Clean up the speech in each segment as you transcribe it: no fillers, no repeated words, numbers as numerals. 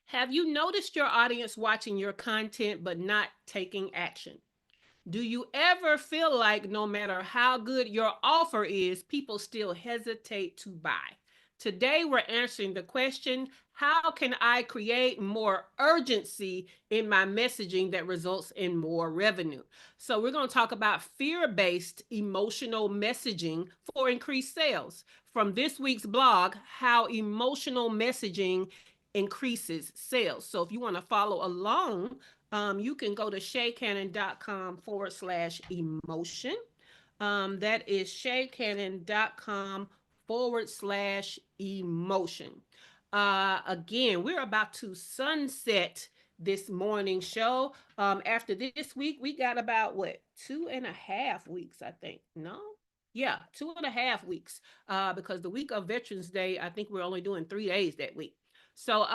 Have you noticed your audience watching your content but not taking action? Do you ever feel like no matter how good your offer is, people still hesitate to buy? Today, we're answering the question, how can I create more urgency in my messaging that results in more revenue? So, we're going to talk about fear based emotional messaging for increased sales. From this week's blog, how emotional messaging increases sales. So, if you want to follow along, you can go to shaycannon.com/emotion. That is shaycannon.com/emotion. Again, we're about to sunset this morning show. After this week, we got about what, 2.5 weeks, I think. No? Yeah, 2.5 weeks. Because the week of Veterans Day, I think we're only doing 3 days that week. So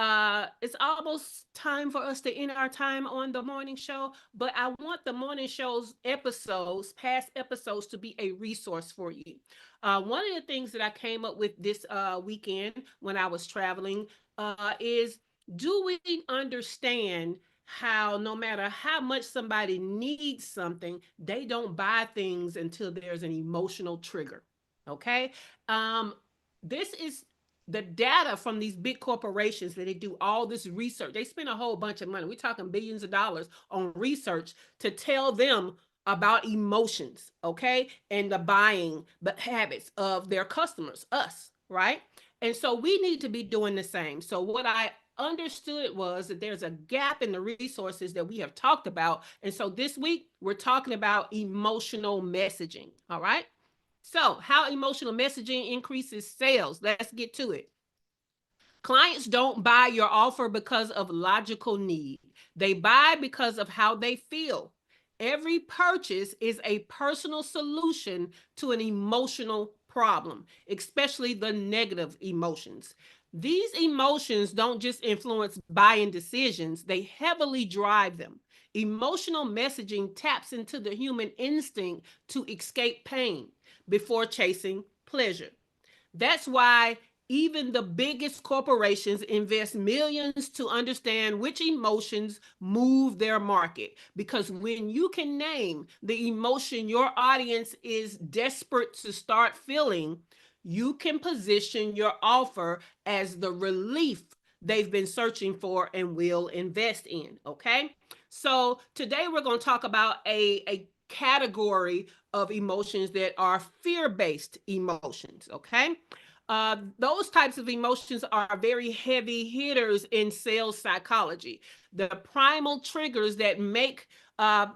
it's almost time for us to end our time on the morning show, but I want the morning show's episodes, past episodes, to be a resource for you. One of the things that I came up with this weekend when I was traveling is, do we understand how no matter how much somebody needs something, they don't buy things until there's an emotional trigger? Okay. Um, this is the data from these big corporations that they do all this research. They spend a whole bunch of money. We're talking billions of dollars on research to tell them about emotions, okay, and the buying habits of their customers, us, right? And so we need to be doing the same. So what I understood was that there's a gap in the resources that we have talked about. And so this week we're talking about emotional messaging. All right. So, how emotional messaging increases sales? Let's get to it. Clients don't buy your offer because of logical need. They buy because of how they feel. Every purchase is a personal solution to an emotional problem, especially the negative emotions. These emotions don't just influence buying decisions, they heavily drive them. Emotional messaging taps into the human instinct to escape pain before chasing pleasure. That's why even the biggest corporations invest millions to understand which emotions move their market. Because when you can name the emotion your audience is desperate to start feeling, you can position your offer as the relief they've been searching for and will invest in. Okay. So today we're going to talk about a category of emotions that are fear based emotions. Okay. Those types of emotions are very heavy hitters in sales psychology. The primal triggers that make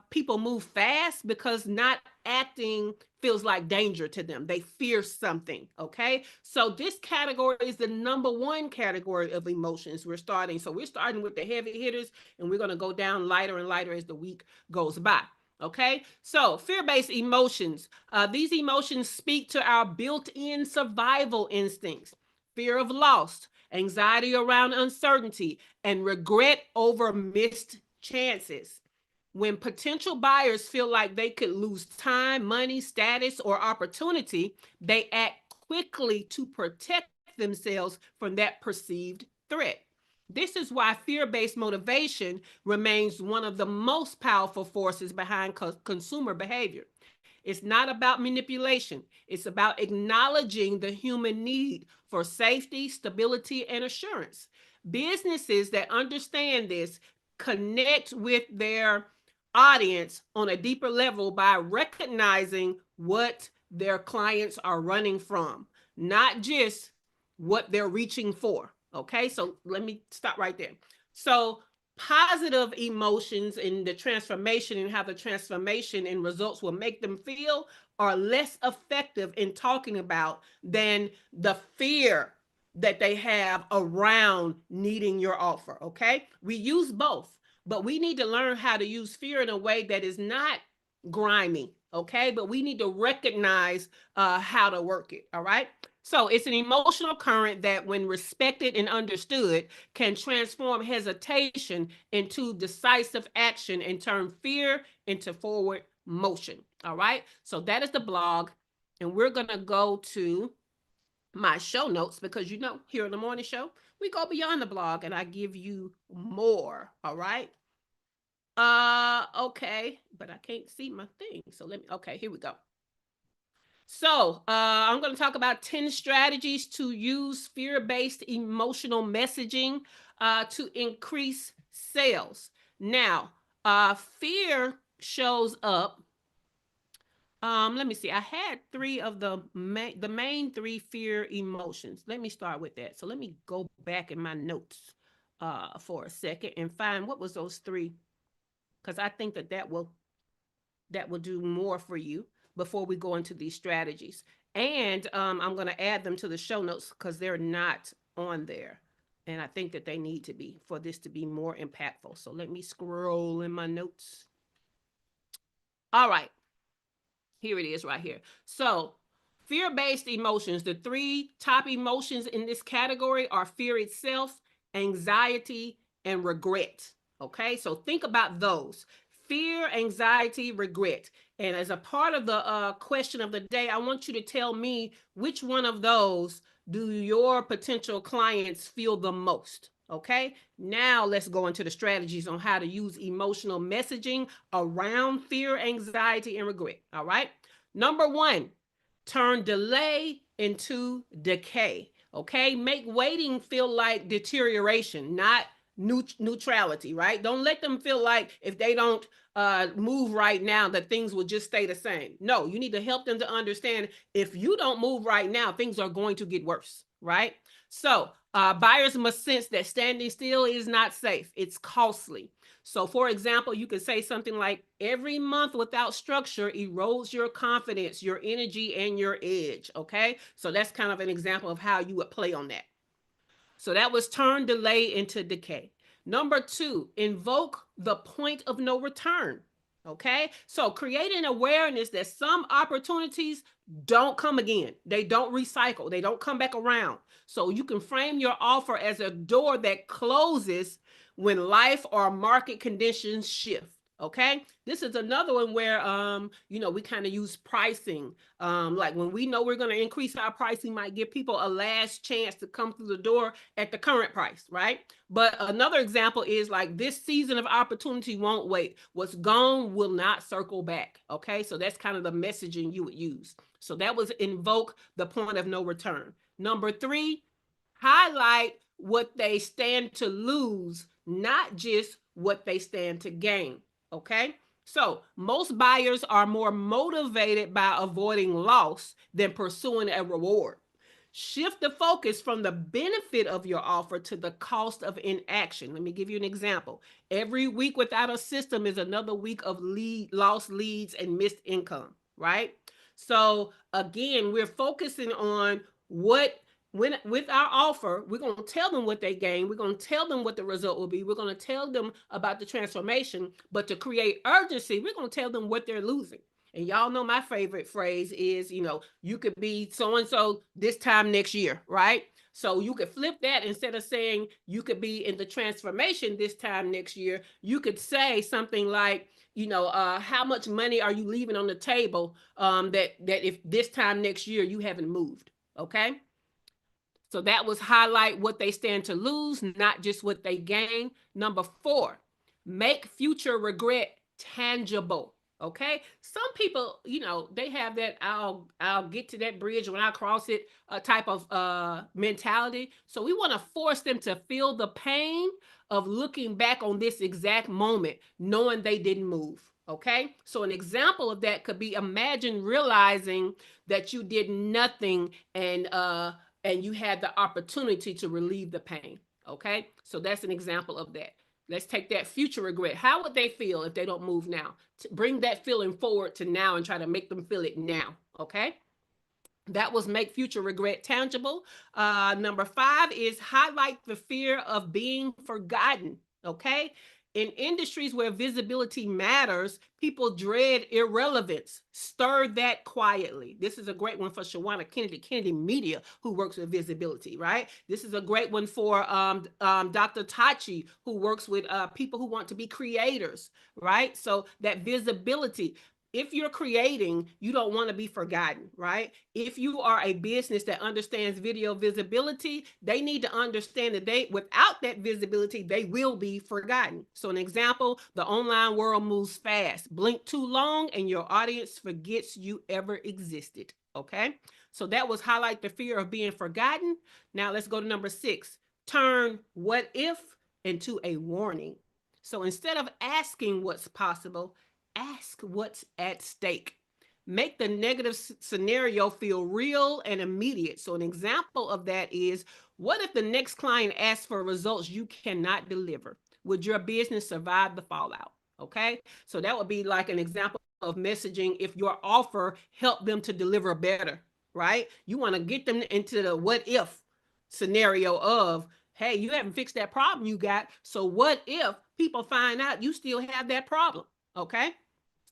people move fast because not acting feels like danger to them. They fear something. Okay. So this category is the number one category of emotions we're starting. So we're starting with the heavy hitters and we're going to go down lighter and lighter as the week goes by. Okay, so fear-based emotions. These emotions speak to our built-in survival instincts: fear of loss, anxiety around uncertainty, and regret over missed chances. When potential buyers feel like they could lose time, money, status, or opportunity, they act quickly to protect themselves from that perceived threat. This is why fear based motivation remains one of the most powerful forces behind consumer behavior. It's not about manipulation, it's about acknowledging the human need for safety, stability, and assurance. Businesses that understand this connect with their audience on a deeper level by recognizing what their clients are running from, not just what they're reaching for. Okay, so let me stop right there. So, positive emotions and the transformation and how the transformation and results will make them feel are less effective in talking about than the fear that they have around needing your offer. Okay, we use both, but we need to learn how to use fear in a way that is not grimy. Okay, but we need to recognize how to work it. All right. So it's an emotional current that, when respected and understood, can transform hesitation into decisive action and turn fear into forward motion. All right. So that is the blog. And we're going to go to my show notes because, here on the morning show, we go beyond the blog and I give you more. All right. Okay, but I can't see my thing. So let me, okay, here we go. So, I'm going to talk about 10 strategies to use fear based emotional messaging to increase sales. Now, fear shows up. Let me see. I had three of the main three fear emotions. Let me start with that. So let me go back in my notes for a second and find what was those three, because I think that will do more for you before we go into these strategies. And I'm going to add them to the show notes because they're not on there. And I think that they need to be for this to be more impactful. So let me scroll in my notes. All right. Here it is right here. So, fear based emotions, the three top emotions in this category are fear itself, anxiety, and regret. Okay, so think about those: fear, anxiety, regret. And as a part of the question of the day, I want you to tell me which one of those do your potential clients feel the most. Okay, now let's go into the strategies on how to use emotional messaging around fear, anxiety, and regret. All right. Number one, turn delay into decay. Okay. Make waiting feel like deterioration, not neutrality, right? Don't let them feel like if they don't move right now that things will just stay the same. No, you need to help them to understand if you don't move right now, things are going to get worse, right? So buyers must sense that standing still is not safe. It's costly. So, for example, you could say something like, every month without structure erodes your confidence, your energy, and your edge. Okay. So, that's kind of an example of how you would play on that. So that was turn delay into decay. Number two, invoke the point of no return. Okay. So creating awareness that some opportunities don't come again. They don't recycle. They don't come back around. So you can frame your offer as a door that closes when life or market conditions shift. Okay. This is another one where we kind of use pricing. Like when we know we're going to increase our pricing, might give people a last chance to come through the door at the current price, right? But another example is like, this season of opportunity won't wait. What's gone will not circle back. Okay. So that's kind of the messaging you would use. So that was invoke the point of no return. Number three, highlight what they stand to lose, not just what they stand to gain. Okay. So most buyers are more motivated by avoiding loss than pursuing a reward. Shift the focus from the benefit of your offer to the cost of inaction. Let me give you an example. Every week without a system is another week of lost leads and missed income, right? So again, we're focusing on what when with our offer, we're going to tell them what they gain. We're going to tell them what the result will be. We're going to tell them about the transformation. But to create urgency, we're going to tell them what they're losing. And y'all know my favorite phrase is, you could be so and so this time next year, right? So you could flip that. Instead of saying you could be in the transformation this time next year, you could say something like, how much money are you leaving on the table that if this time next year you haven't moved, okay? So that was highlight what they stand to lose, not just what they gain. Number four, make future regret tangible. Okay. Some people, they have that I'll get to that bridge when I cross it type of mentality. So we want to force them to feel the pain of looking back on this exact moment, knowing they didn't move. Okay. So an example of that could be, imagine realizing that you did nothing and you had the opportunity to relieve the pain. Okay. So that's an example of that. Let's take that future regret. How would they feel if they don't move now? To bring that feeling forward to now and try to make them feel it now. Okay. That was make future regret tangible. Number five is highlight the fear of being forgotten. Okay. In industries where visibility matters, people dread irrelevance. Stir that quietly. This is a great one for Shawana Kennedy, Kennedy Media, who works with visibility, right? This is a great one for Dr. Tachi, who works with people who want to be creators, right? So that visibility. if you're creating, you don't want to be forgotten, right? If you are a business that understands video visibility, they need to understand that they, without that visibility, they will be forgotten. So an example, the online world moves fast. Blink too long and your audience forgets you ever existed. Okay. So that was highlight the fear of being forgotten. Now let's go to number 6. Turn what if into a warning. So instead of asking what's possible, ask what's at stake. Make the negative scenario feel real and immediate. So, an example of that is, what if the next client asks for results you cannot deliver? Would your business survive the fallout? Okay. So, that would be like an example of messaging if your offer helped them to deliver better, right? You want to get them into the what if scenario of, hey, you haven't fixed that problem you got. So, what if people find out you still have that problem? Okay.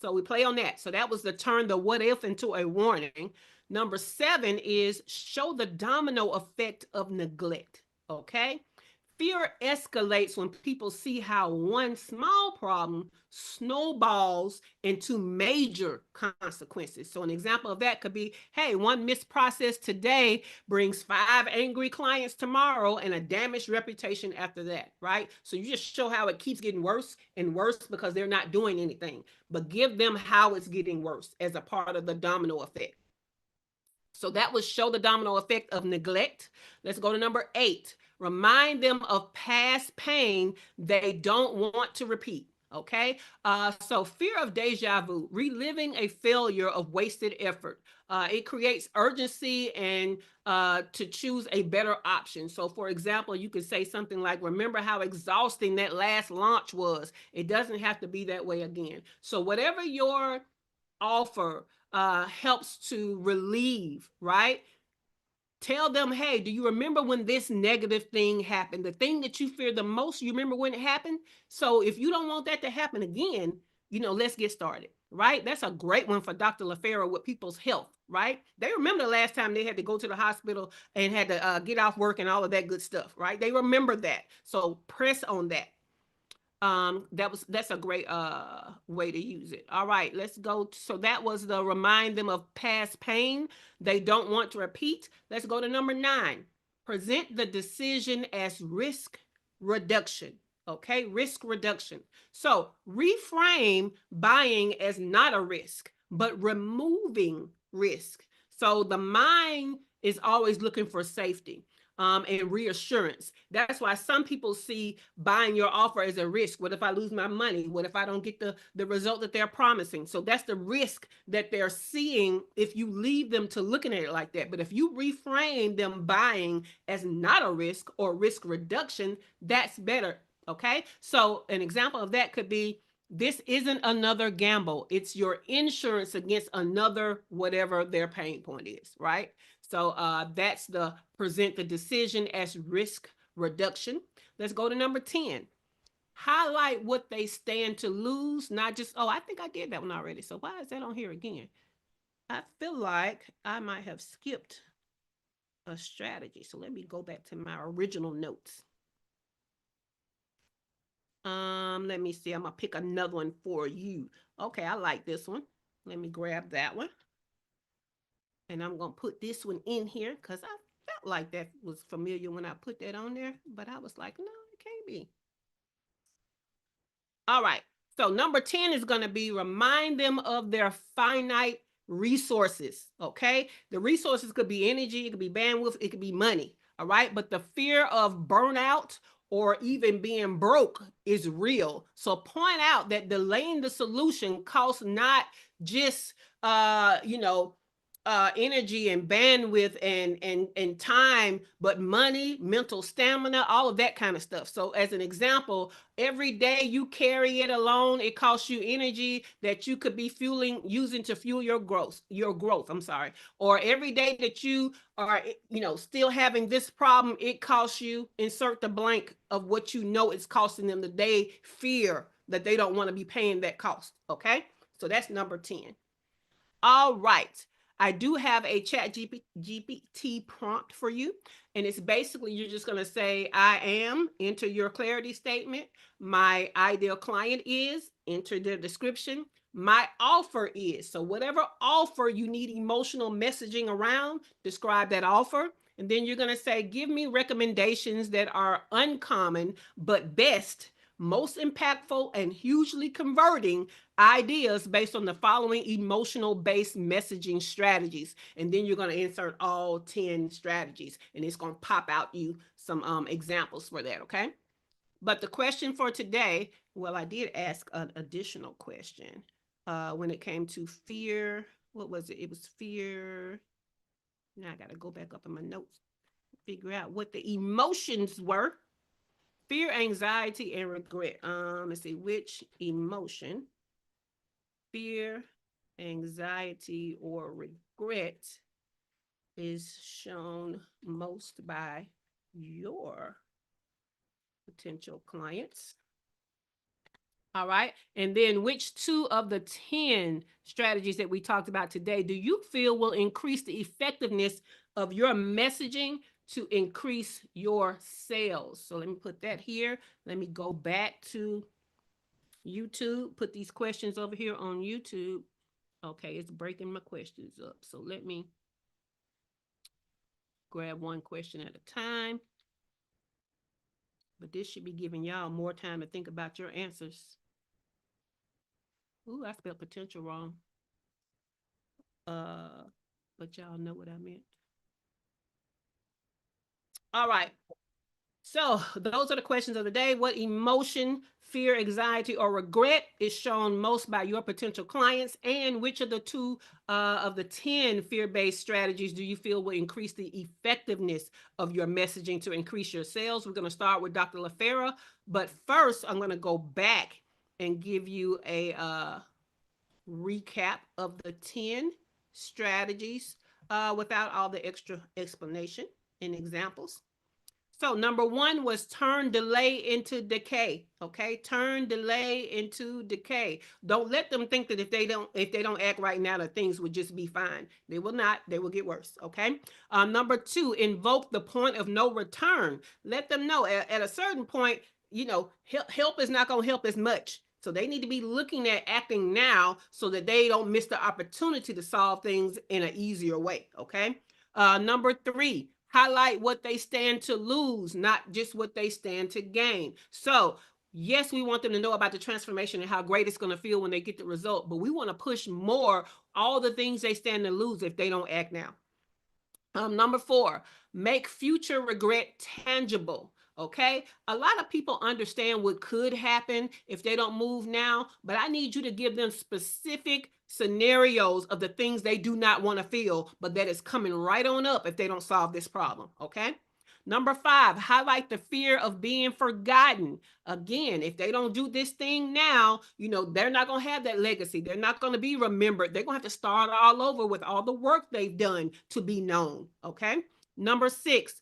So we play on that. So that was the turn the what if into a warning. Number 7 is show the domino effect of neglect. Okay. Fear escalates when people see how one small problem snowballs into major consequences. So, an example of that could be, hey, one missed process today brings 5 angry clients tomorrow and a damaged reputation after that, right? So, you just show how it keeps getting worse and worse because they're not doing anything, but give them how it's getting worse as a part of the domino effect. So that would show the domino effect of neglect. Let's go to number 8. Remind them of past pain they don't want to repeat. Okay. So fear of deja vu, reliving a failure of wasted effort. It creates urgency and to choose a better option. So, for example, you could say something like, remember how exhausting that last launch was. It doesn't have to be that way again. So, whatever your offer helps to relieve, right? Tell them, hey, do you remember when this negative thing happened? The thing that you fear the most, you remember when it happened? So if you don't want that to happen again, let's get started, right? That's a great one for Dr. LaFera with people's health, right? They remember the last time they had to go to the hospital and had to get off work and all of that good stuff, right? They remember that. So press on that. That's a great way to use it. All right, let's go. So that was the remind them of past pain they don't want to repeat. Let's go to number 9. Present the decision as risk reduction. Okay, risk reduction. So reframe buying as not a risk, but removing risk. So the mind is always looking for safety and reassurance. That's why some people see buying your offer as a risk. What if I lose my money? What if I don't get the result that they're promising? So that's the risk that they're seeing if you leave them to looking at it like that. But if you reframe them buying as not a risk or risk reduction, that's better. Okay. So an example of that could be, this isn't another gamble. It's your insurance against another whatever their pain point is, right? So that's the present the decision as risk reduction. Let's go to number 10. Highlight what they stand to lose, not just, oh, I think I did that one already. So why is that on here again? I feel like I might have skipped a strategy. So let me go back to my original notes. Let me see. I'm gonna pick another one for you. Okay, I like this one. Let me grab that one. And I'm gonna put this one in here because I felt like that was familiar when I put that on there, but I was like, no, it can't be. All right. So number 10 is going to be remind them of their finite resources. Okay. The resources could be energy, it could be bandwidth, it could be money. All right. But the fear of burnout or even being broke is real. So point out that delaying the solution costs not just energy and bandwidth and time, but money, mental stamina, all of that kind of stuff. So as an example, every day you carry it alone, it costs you energy that you could be using to fuel your growth. I'm sorry. Or every day that you are, still having this problem, it costs you, insert the blank of what you know it's costing them, that they fear that they don't want to be paying that cost. Okay. So that's number 10. All right. I do have a chat GPT prompt for you. And it's basically, you're just going to say, I am, enter your clarity statement. My ideal client is, enter their description. My offer is. So, whatever offer you need emotional messaging around, describe that offer. And then you're going to say, give me recommendations that are uncommon, but best, most impactful, and hugely converting ideas based on the following emotional based messaging strategies. And then you're going to insert all 10 strategies, and it's going to pop out you some examples for that. Okay. But the question for today, well, I did ask an additional question when it came to fear. What was it? It was fear. Now I got to go back up in my notes, figure out what the emotions were. Fear, anxiety, and regret. Let's see, which emotion, fear, anxiety, or regret is shown most by your potential clients? All right. And then which two of the 10 strategies that we talked about today do you feel will increase the effectiveness of your messaging to increase your sales? So let me put that here. Let me go back to YouTube, put these questions over here on YouTube. Okay, it's breaking my questions up. So let me grab one question at a time. But this should be giving y'all more time to think about your answers. Ooh, I spelled potential wrong. Uh, but y'all know what I meant. All right. So those are the questions of the day. What emotion, fear, anxiety, or regret is shown most by your potential clients? And which of the two of the 10 fear-based strategies do you feel will increase the effectiveness of your messaging to increase your sales? We're going to start with Dr. LaFera. But first, I'm going to go back and give you a recap of the 10 strategies without all the extra explanation and examples. So number one was turn delay into decay. Okay, turn delay into decay. Don't let them think that if they don't act right now, that things would just be fine. They will not. They will get worse. Okay. Number two, invoke the point of no return. Let them know at a certain point, help is not going to help as much. So they need to be looking at acting now so that they don't miss the opportunity to solve things in an easier way. Okay. Number three, highlight what they stand to lose, not just what they stand to gain. So, yes, we want them to know about the transformation and how great it's going to feel when they get the result, but we want to push more all the things they stand to lose if they don't act now. Number four, make future regret tangible. Okay. A lot of people understand what could happen if they don't move now, but I need you to give them specific scenarios of the things they do not want to feel, but that is coming right on up if they don't solve this problem. Okay. Number five, highlight the fear of being forgotten. Again, if they don't do this thing now, they're not going to have that legacy. They're not going to be remembered. They're going to have to start all over with all the work they've done to be known. Okay. Number six,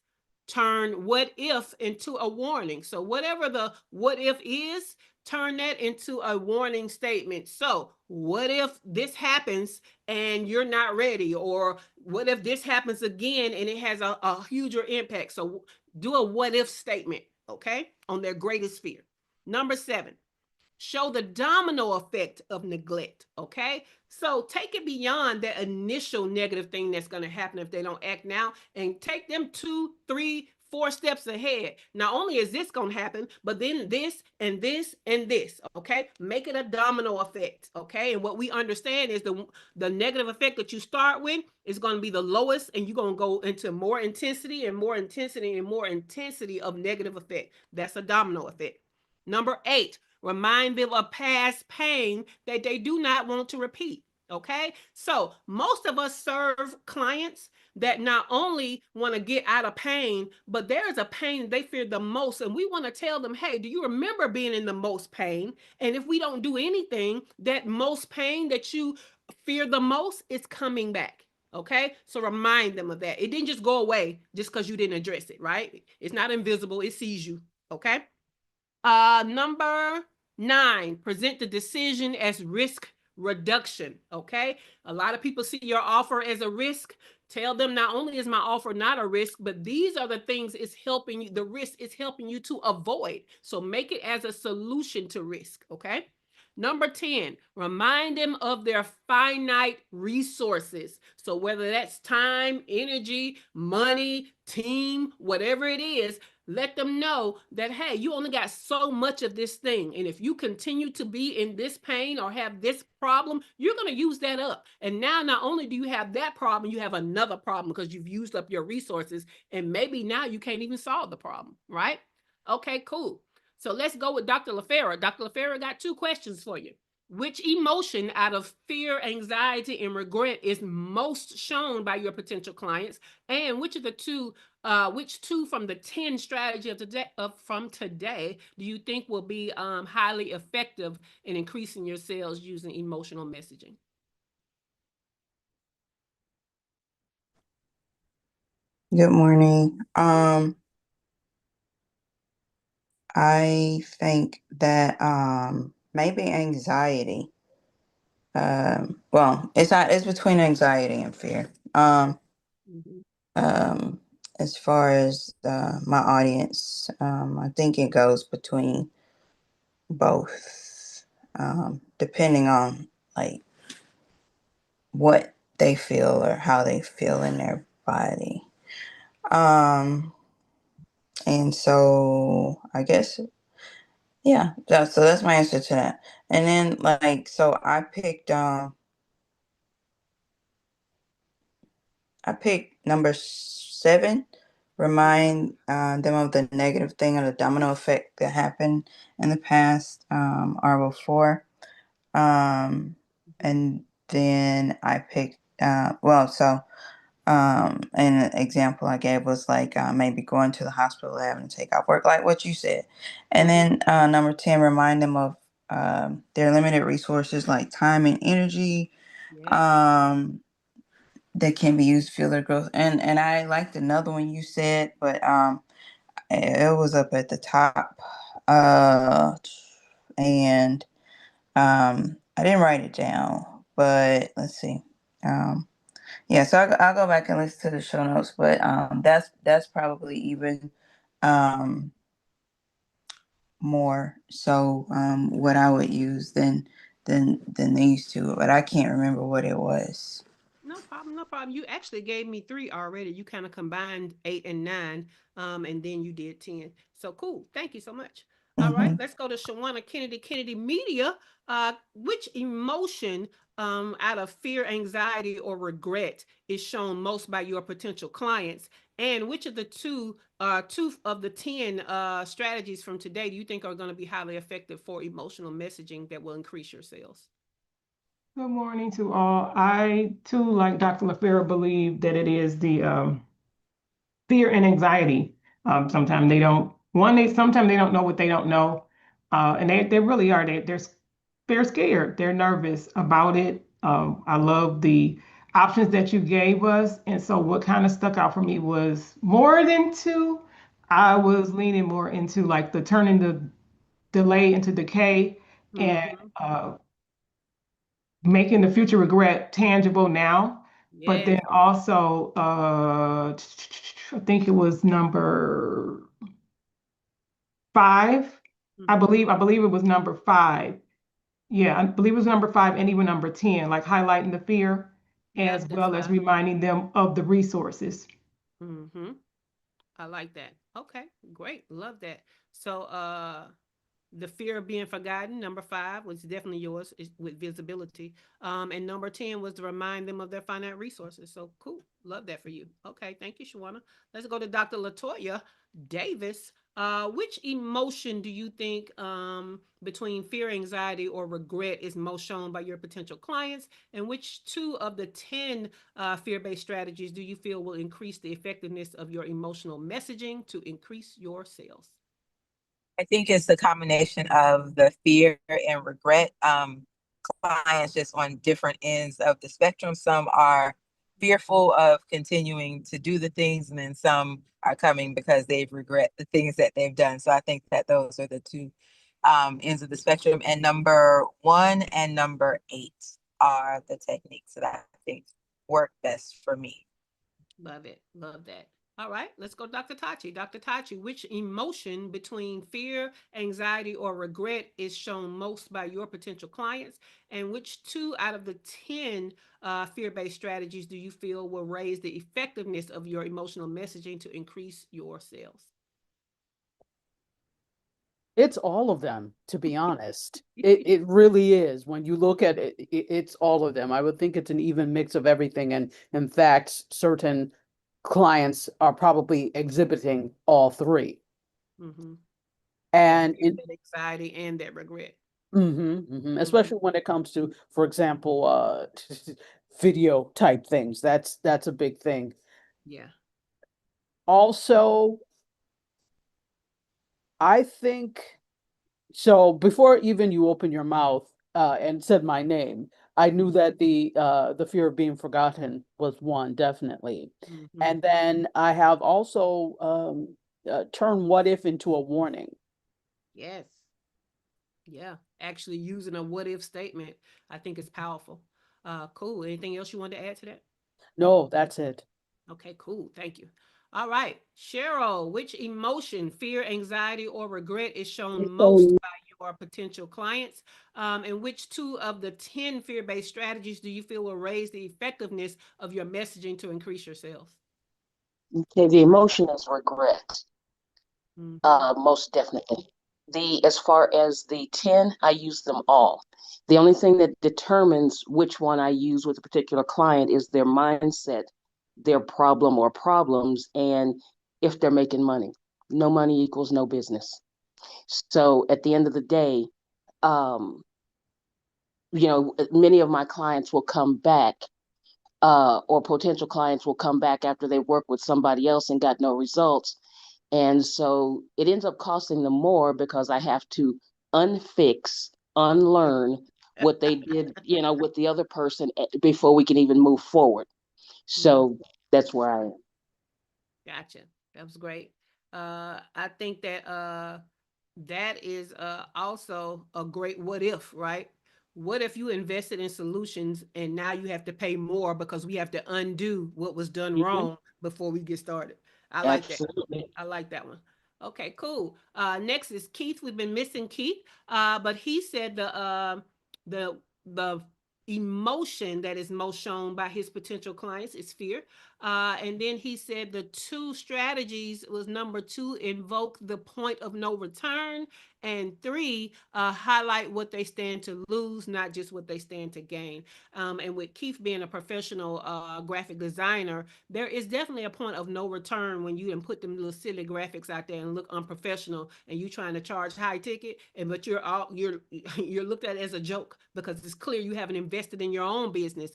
turn what if into a warning. So whatever the what if is, turn that into a warning statement. So what if this happens and you're not ready? Or what if this happens again and it has a huger impact? So do a what if statement, okay, on their greatest fear. Number seven, show the domino effect of neglect. Okay. So take it beyond that initial negative thing that's going to happen if they don't act now, and take them 2, 3, 4 steps ahead. Not only is this going to happen, but then this and this and this. Okay. Make it a domino effect. Okay. And what we understand is the negative effect that you start with is going to be the lowest, and you're going to go into more intensity and more intensity and more intensity of negative effect. That's a domino effect. Number 8, remind them of past pain that they do not want to repeat. Okay. So most of us serve clients that not only want to get out of pain, but there is a pain they fear the most. And we want to tell them, hey, do you remember being in the most pain? And if we don't do anything, that most pain that you fear the most is coming back. Okay. So remind them of that. It didn't just go away just because you didn't address it, right? It's not invisible. It sees you. Okay. Number 9, present the decision as risk reduction. Okay. A lot of people see your offer as a risk. Tell them not only is my offer not a risk, but these are the things it's helping you, the risk is helping you to avoid. So make it as a solution to risk. Okay. Number 10, remind them of their finite resources. So, whether that's time, energy, money, team, whatever it is, let them know that, hey, you only got so much of this thing. And if you continue to be in this pain or have this problem, you're going to use that up. And now, not only do you have that problem, you have another problem because you've used up your resources. And maybe now you can't even solve the problem, right? Okay, cool. So let's go with Dr. LaFera. Dr. LaFera got two questions for you. Which emotion out of fear, anxiety, and regret is most shown by your potential clients? And which of the two, which two from the 10 strategy from today do you think will be highly effective in increasing your sales using emotional messaging? Good morning. I think that maybe anxiety. Well, it's between anxiety and fear. Mhm. Um, as far as my audience, I think it goes between both, depending on like what they feel or how they feel in their body. Um, and so I guess yeah, that's my answer to that. And then like so I picked number 7, remind them of the negative thing or the domino effect that happened in the past or before. Um Mhm. and then I picked an example I gave was like maybe going to the hospital having to take off work, like what you said. And Mhm. then number 10, remind them of their limited resources like time and energy Yes. um, that can be used to fuel their growth. And I liked another one you said, but it was up at the top. Uh, and I didn't write it down, but let's see. Um, Yeah, so I'll go back and listen to the show notes, but that's probably even um, more so what I would use than these two, but I can't remember what it was. No problem, no problem. You actually gave me three already. You kind of combined eight and nine, and then you did 10. So cool. Thank you so much. All right, Hmm. let's go to Shawana Kennedy, Kennedy Media. Which emotion out of fear, anxiety, or regret is shown most by your potential clients? And which of the two of the 10 strategies from today do you think are going to be highly effective for emotional messaging that will increase your sales? Good morning to all. I too, like Dr. LaFera, believe that it is the fear and anxiety. Sometimes they don't. Sometimes they don't know what they don't know, and they really are. They're scared. They're nervous about it. I love the options that you gave us, and so what kind of stuck out for me was more than two. I was leaning more into like the turning the delay into decay and Mm-hmm. uh, making the future regret tangible now. But then Yes. also, I think it was number 5. Mm-hmm. I believe it was number 5. Yeah, I believe it was number 5 and even number 10, like highlighting the fear as Yep, that's well as five. reminding them of the resources. Mm-hmm. I like that. Okay, great. Love that. So the fear of being forgotten, number 5, was definitely yours with visibility. And number 10 was to remind them of their finite resources. So cool. Love that for you. Okay, thank you, Shawana. Let's go to Dr. Latoya Davis. Which emotion do you think between fear, anxiety, or regret is most shown by your potential clients? And which two of the 10 fear based strategies do you feel will increase the effectiveness of your emotional messaging to increase your sales? I think it's the combination of the fear and regret. Clients just on different ends of the spectrum. Some are fearful of continuing to do the things, and then some are coming because they've regret the things that they've done. So I think that those are the two ends of the spectrum. And number 1 and number 8 are the techniques that I think work best for me. Love it. Love that. All right, let's go, Dr. Tachi. Dr. Tachi, which emotion between fear, anxiety, or regret is shown most by your potential clients? And which 2 out of the 10 fear-based strategies do you feel will raise the effectiveness of your emotional messaging to increase your sales? It's all of them, to be honest. It really is. When you look at it, it's all of them. I would think it's an even mix of everything. And in fact, certain clients are probably exhibiting all three. Mm-hmm. And that anxiety and that regret. especially when it comes to, for example, video type things. That's a big thing. Yeah. Also, I think so. Before even you open your mouth and said my name, I knew that the fear of being forgotten was one, definitely. Mm-hmm. And then I have also turned what if into a warning. Yes. Yeah. Actually using a what if statement, I think is powerful. Cool. Anything else you want to add to that? No, that's it. Okay, cool. Thank you. All right. Cheryl, which emotion, fear, anxiety, or regret is shown most by your potential clients? And which 2 of the 10 fear-based strategies do you feel will raise the effectiveness of your messaging to increase your sales? Okay, the emotion is regret, Mm-hmm. most definitely. As far as the 10, I use them all. The only thing that determines which one I use with a particular client is their mindset, their problem or problems, and if they're making money. No money equals no business. So at the end of the day, um, many of my clients will come back, or potential clients will come back after they work with somebody else and got no results. And so it ends up costing them more because I have to unlearn what they did, with the other person before we can even move forward. So that's where I am. Gotcha. That was great. I think that that is also a great what if, right? What if you invested in solutions and now you have to pay more because we have to undo what was done Mhm. wrong before we get started? I like that. Absolutely. I like that one. Okay, cool. Next is Keith. We've been missing Keith, but he said the the emotion that is most shown by his potential clients is fear. And then he said the 2 strategies was number 2, invoke the point of no return, and 3, highlight what they stand to lose, not just what they stand to gain. And with Keith being a professional graphic designer, there is definitely a point of no return when you can put them little silly graphics out there and look unprofessional, and you trying to charge high ticket, and but you're looked at as a joke because it's clear you haven't invested in your own business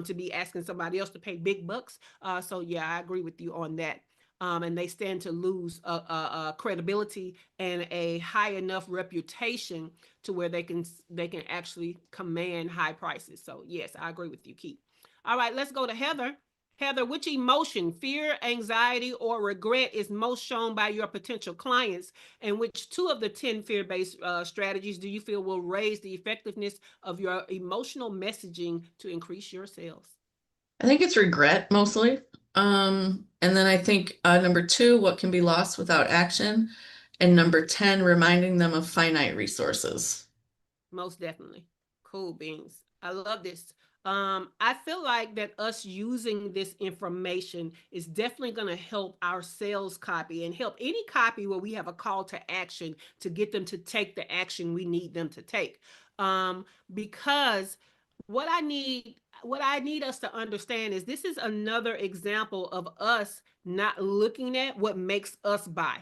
to be asking somebody else to pay big bucks. So yeah, I agree with you on that. And they stand to lose credibility and a high enough reputation to where they can actually command high prices. So yes, I agree with you, Keith. All right, let's go to Heather. Heather, which emotion, fear, anxiety, or regret is most shown by your potential clients? And which 2 of the 10 fear-based strategies do you feel will raise the effectiveness of your emotional messaging to increase your sales? I think it's regret mostly. And then I think number 2, what can be lost without action? And number 10, reminding them of finite resources. Most definitely. Cool beans. I love this. I feel like that us using this information is definitely going to help our sales copy and help any copy where we have a call to action to get them to take the action we need them to take. Because what I need us to understand is this is another example of us not looking at what makes us buy,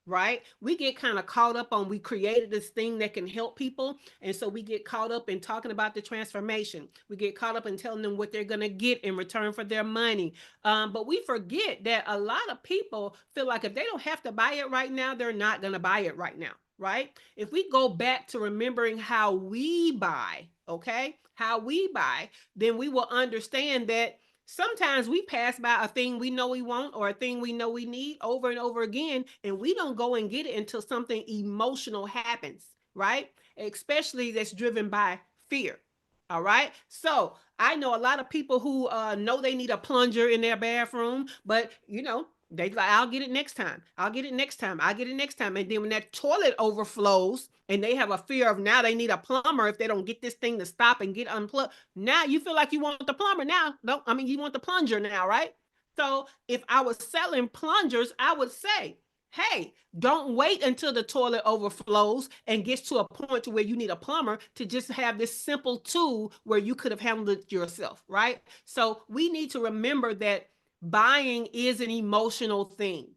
right? We get kind of caught up on we created this thing that can help people. And so we get caught up in talking about the transformation. We get caught up in telling them what they're going to get in return for their money. But we forget that a lot of people feel like if they don't have to buy it right now, they're not going to buy it right now, right? If we go back to remembering how we buy, okay, how we buy, then we will understand that sometimes we pass by a thing we know we want or a thing we know we need over and over again, and we don't go and get it until something emotional happens, right? Especially that's driven by fear. All right. So I know a lot of people who know they need a plunger in their bathroom, but they like, I'll get it next time. I'll get it next time. I'll get it next time. And then when that toilet overflows and they have a fear of now they need a plumber if they don't get this thing to stop and get unplugged. Now you feel like you want the plumber now. Don't I mean you want the plunger now, right? So if I was selling plungers, I would say, hey, don't wait until the toilet overflows and gets to a point to where you need a plumber to just have this simple tool where you could have handled it yourself, right? So we need to remember that buying is an emotional thing.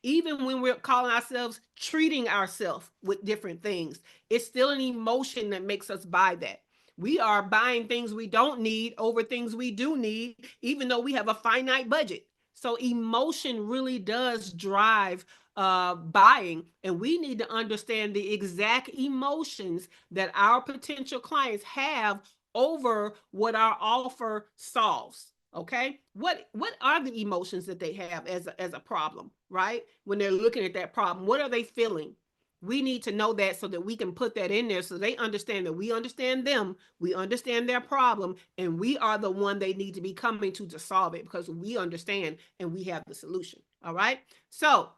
Even when we're calling ourselves treating ourselves with different things, it's still an emotion that makes us buy that. We are buying things we don't need over things we do need, even though we have a finite budget. So emotion really does drive buying, and we need to understand the exact emotions that our potential clients have over what our offer solves. Okay, what are the emotions that they have as a problem, right? When they're looking at that problem, what are they feeling? We need to know that so that we can put that in there so they understand that we understand them, we understand their problem, and we are the one they need to be coming to solve it because we understand and we have the solution. All right. So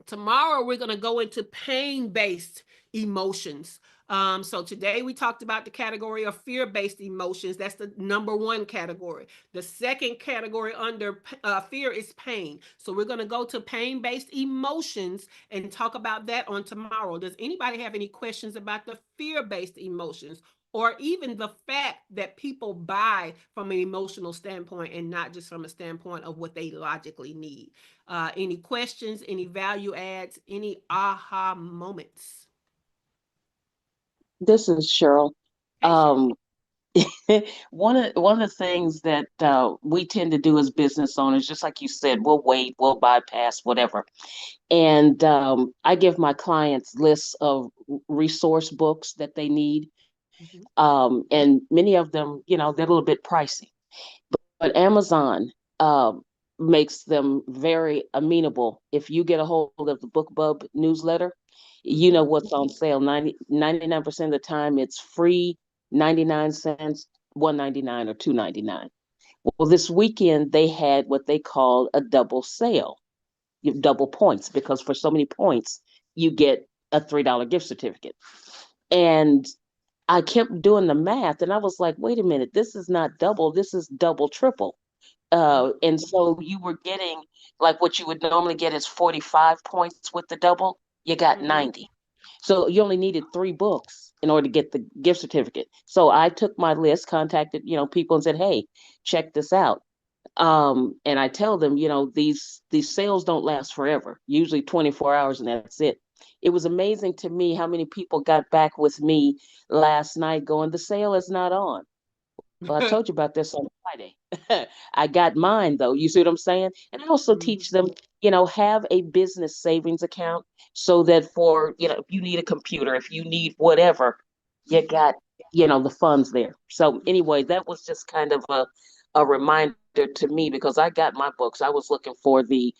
tomorrow we're going to go into pain-based emotions. So today we talked about the category of fear-based emotions. That's the number one category. The second category under fear is pain. So we're going to go to pain-based emotions and talk about that on tomorrow. Does anybody have any questions about the fear-based emotions, or even the fact that people buy from an emotional standpoint and not just from a standpoint of what they logically need? Any questions, any value adds, any aha moments? This is Cheryl. Hey, Cheryl. Um, one of the things that we tend to do as business owners, just like you said, we'll wait, we'll bypass whatever. And I give my clients lists of resource books that they need. Mhm. And many of them, they're a little bit pricey. But Amazon makes them very amenable. If you get a hold of the BookBub newsletter, you know Mhm. what's on sale. 99% of the time it's free, 99 cents, 1.99 or 2.99. Well, this weekend they had what they called a double sale. You have double points because for so many points you get a $3 gift certificate. And I kept doing the math and I was like, wait a minute, this is not double, this is double triple. And so you were getting like what you would normally get is 45 points with the double, you got Mhm. 90. So you only needed 3 books in order to get the gift certificate. So I took my list, contacted, people and said, hey, check this out. And I tell them, these sales don't last forever, usually 24 hours and that's it. It was amazing to me how many people got back with me last night going, the sale is not on. Well, I told you about this on Friday. I got mine though. You see what I'm saying? And I also Mhm. teach them, have a business savings account so that for, if you need a computer, if you need whatever, you got, the funds there. So anyway, that was just kind of a reminder to me because I got my books. I was looking for the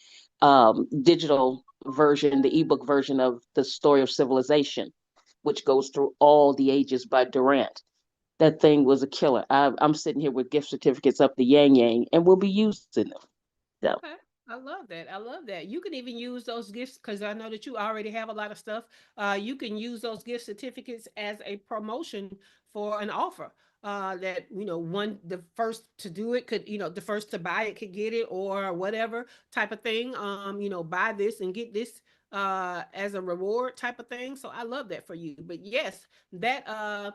digital version, the ebook version of The Story of Civilization, which goes through all the ages by Durant. That thing was a killer. I'm sitting here with gift certificates up the yang yang, and we'll be using them. So, Okay. I love that. I love that. You can even use those gifts because I know that you already have a lot of stuff. You can use those gift certificates as a promotion for an offer. That one the first to do it could the first to buy it could get it or whatever type of thing. Buy this and get this as a reward type of thing. So I love that for you. But yes, that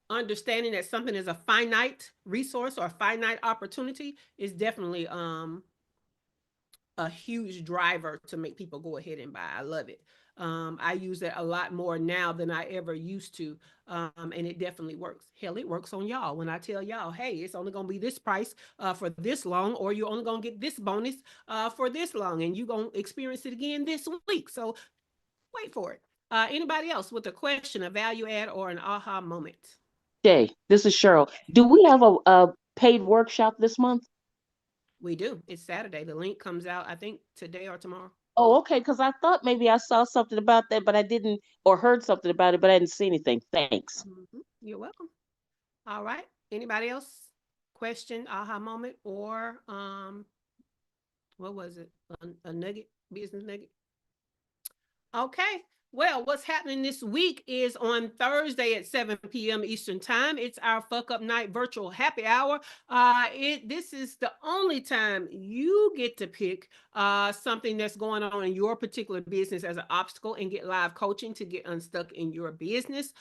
understanding that something is a finite resource or a finite opportunity is definitely a huge driver to make people go ahead and buy. I love it. I use it a lot more now than I ever used to. And it definitely works. Hell, it works on y'all when I tell y'all, hey, it's only going to be this price for this long, or you're only going to get this bonus for this long, and you're going to experience it again this week. So wait for it. Anybody else with a question, a value add, or an aha moment? Jay, this is Cheryl. Do we have a paid workshop this month? We do. It's Saturday. The link comes out, I think, today or tomorrow. Oh, okay, because I thought maybe I saw something about that, but I didn't, or heard something about it, but I didn't see anything. Thanks. You're welcome. All right. Anybody else? Question, aha moment, or what was it? A nugget, business nugget. Okay. Well, what's happening this week is on Thursday at 7 p.m. Eastern Time. It's our Fuck Up Night virtual happy hour. This is the only time you get to pick something that's going on in your particular business as an obstacle and get live coaching to get unstuck in your business.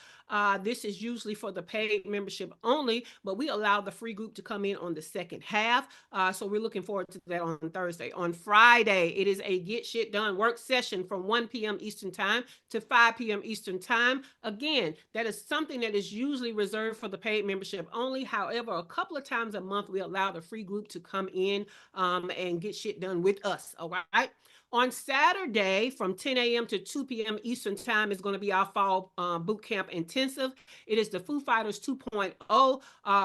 This is usually for the paid membership only, but we allow the free group to come in on the second half. So we're looking forward to that on Thursday. On Friday, it is a Get Shit Done work session from 1 p.m. Eastern Time to 5 p.m. Eastern Time. Again, that is something that is usually reserved for the paid membership only. However, a couple of times a month, we allow the free group to come in and get shit done with us. All right. On Saturday from 10 a.m. to 2 p.m. Eastern Time is going to be our fall boot camp intensive. It is the Foo Fighters 2.0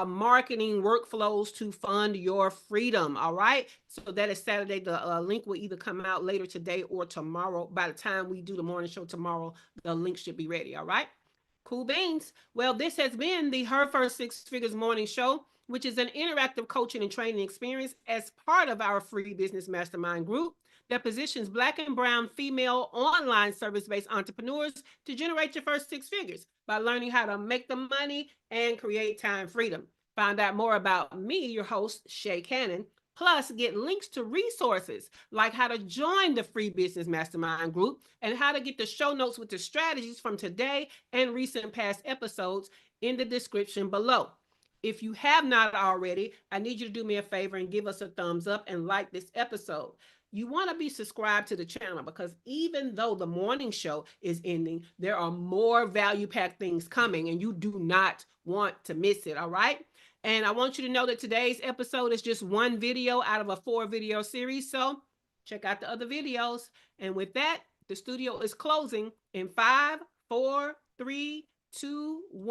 marketing workflows to fund your freedom. All right. So that is Saturday. The link will either come out later today or tomorrow. By the time we do the morning show tomorrow, the link should be ready. All right. Cool beans. Well, this has been the Her First Six Figures Morning Show, which is an interactive coaching and training experience as part of our free business mastermind group that positions Black and Brown female online service-based entrepreneurs to generate your first six figures by learning how to make the money and create time freedom. Find out more about me, your host, Shay Cannon. Plus, get links to resources like how to join the free business mastermind group and how to get the show notes with the strategies from today and recent past episodes in the description below. If you have not already, I need you to do me a favor and give us a thumbs up and like this episode. You want to be subscribed to the channel because even though the morning show is ending, there are more value packed things coming and you do not want to miss it. All right. And I want you to know that today's episode is just one video out of a 4-video series. So check out the other videos. And with that, the studio is closing in 5, 4, 3, 2, 1.